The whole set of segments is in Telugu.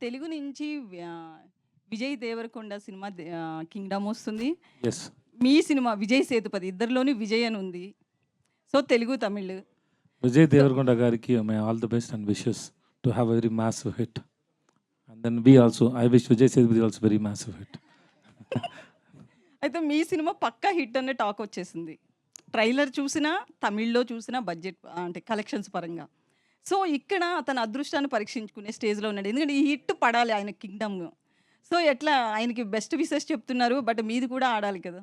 తెలుగు నుంచి విజయ్ దేవరకొండ సినిమా 'కింగ్డమ్' వస్తుంది. యెస్. మీ సినిమా విజయ్ సేతుపతి ఇద్దరిలోని విజయ్ అని ఉంది. సో, తెలుగు, తమిళ్. విజయ్ సో దేవరకొండ గారికి my all the best and wishes to have a very massive hit. And then we also I wish Vijay Sethupathi also very massive hit. అయితే మీ సినిమా పక్కా హిట్ అనే టాక్ వచ్చేసింది. ట్రైలర్ చూసినా, తమిళ్‌లో చూసినా బడ్జెట్ అంటే కలెక్షన్స్ పరంగా. సో, ఇక్కడ అతని అదృష్టాన్ని పరీక్షించుకునే స్టేజ్‌లో ఉన్నాడు. ఎందుకంటే ఈ హిట్ పడాలి ఆయన 'కింగ్డమ్'. సో, ఎట్లా ఆయనకి బెస్ట్ విషెస్ చెప్తున్నారు. బట్ మీది కూడా ఆడాలి కదా!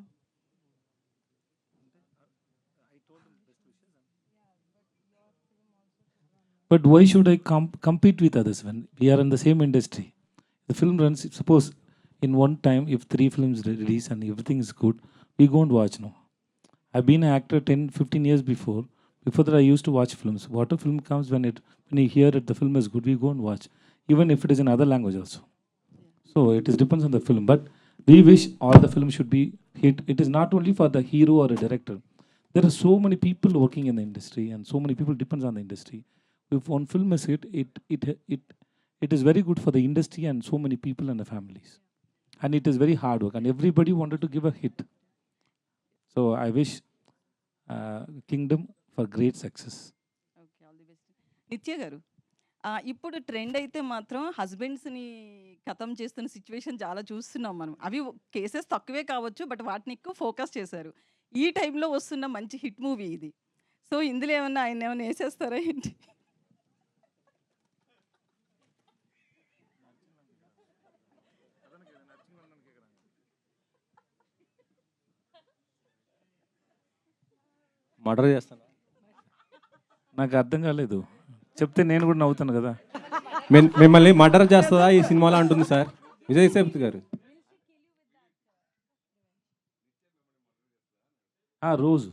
But why should I compete with others when we are in the same industry? The film runs, suppose in one time, if 3 films release and everything is good, we go and watch now. I've been an actor 10, 15 years before. Before that, I used to watch films. What a film comes when you hear it, the film is good, we go and watch. Even if it is in other language also. So it is depends on the film. But we wish all the films should be hit. It is not only for the hero or a director. There are so many people working in the industry and so many people depends on the industry. If one film is hit, it is very good for the industry and so many people and the families. And it is very hard work and everybody wanted to give a hit. So I wish Kingdom for great success. Okay. All the best. నిత్య గారు, ఇప్పుడు ట్రెండ్ అయితే మాత్రం హస్బెండ్స్‌ని ఖతం చేస్తున్న సిట్యుయేషన్ చాలా చూస్తున్నాం మనం. అవి కేసెస్ తక్కువే కావచ్చు. బట్ వాటిని ఎక్కువ ఫోకస్ చేశారు. ఈ టైంలో వస్తున్న మంచి హిట్ మూవీ ఇది. సో, ఇందులో ఏమన్నా ఆయన్నేమన్నా ఏసేస్తారా ఏంటి? మర్డర్ చేస్తాను. నాకు అర్థం కాలేదు. చెప్తే నేను కూడా నవ్వుతాను కదా. మిమ్మల్ని మర్డర్ చేస్తుందా ఈ సినిమాలో అంటుంది సార్ విజయ్ సేతుపతి గారు. రోజు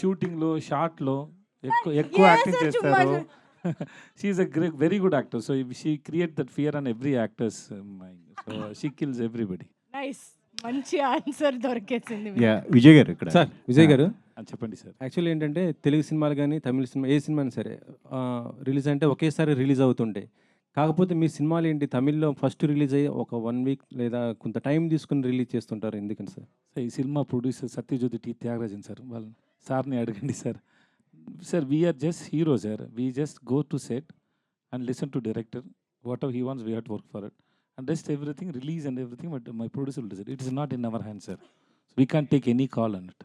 షూటింగ్లో షార్ట్లో ఎక్కువ యాక్టింగ్ చేస్తారు. She is a very good actor. So she create that fear on every actors mind. So she kills everybody. Nice. మంచి ఆన్సర్ దొరికేసింది. విజయ్ గారు ఇక్కడ సార్ విజయ్ గారు చెప్పండి సార్. యాక్చువల్లీ ఏంటంటే తెలుగు సినిమాలు కానీ తమిళ సినిమా ఏ సినిమా అయినా సరే రిలీజ్ అంటే ఒకేసారి రిలీజ్ అవుతుంటాయి. కాకపోతే మీ సినిమాలు ఏంటి తమిళ్లో ఫస్ట్ రిలీజ్ అయ్యి ఒక 1 వీక్ లేదా కొంత టైం తీసుకుని రిలీజ్ చేస్తుంటారు ఎందుకని సార్? ఈ cinema producer Sathya Jyothi T Thyagarajan sir. వాళ్ళ సార్ని అడగండి sir. Sir we are just hero sir. We just go to set and listen to director. What ever he wants we have to work for it. And rest everything, release and everything, but my producer will decide. It is not in our hands, sir. So we can't take any call on it.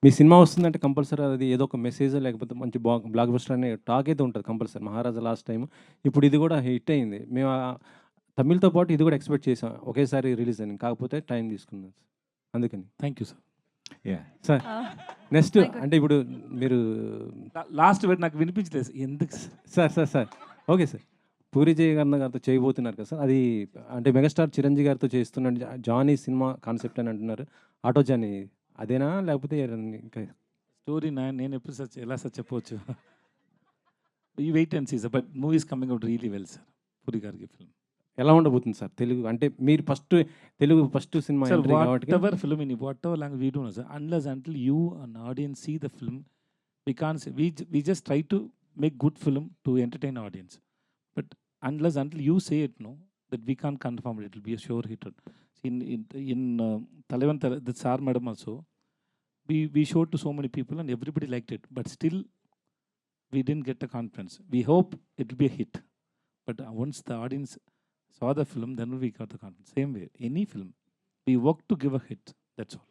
Me cinema వస్తుందంటే కంపల్సరీ అది ఏదో ఒక మెసేజ్ లేకపోతే మంచి బ్లాక్ బస్టర్ అనే టాక్ అయితే ఉంటుంది కంపల్సరీ. మహారాజా లాస్ట్ టైం, ఇప్పుడు ఇది కూడా హిట్ అయింది. మేము తమిళ్తో పాటు ఇది కూడా ఎక్స్పెక్ట్ చేసాం ఒకేసారి రిలీజ్ అని. కాకపోతే టైం తీసుకున్నాం సార్, అందుకని. Thank you sir. Sir next అంటే ఇప్పుడు మీరు లాస్ట్ వేట్ నాకు వినిపించలేదు ఎందుకు sir okay sir. Puri Jagannadh గారితో చేయబోతున్నారు కదా సార్, అది అంటే మెగాస్టార్ చిరంజీవి గారితో చేస్తున్న జానీ సినిమా కాన్సెప్ట్ అని అంటున్నారు. ఆటో జానీ అదేనా లేకపోతే ఇంకా స్టోరీ నేను ఎప్పుడు సార్ ఎలా సార్ చెప్పవచ్చు? ఈ wait and see sir. But movies coming out really well sir. Puri గారికి ఫిల్మ్ ఎలా ఉండబోతుంది సార్? తెలుగు అంటే మీరు తెలుగు ఫస్ట్ సినిమా whatever film in whatever language we don't know sir. Unless until you and audience see the film we can't say. We just try to make good film to entertain audience. But until you say it, no, that we can't confirm it. It will be a sure hit. In Talavan, the Sar Madam also, we showed to so many people and everybody liked it. But still, we didn't get the confidence. We hope it will be a hit. But once the audience saw the film, then we got the confidence. Same way, any film, we work to give a hit. That's all.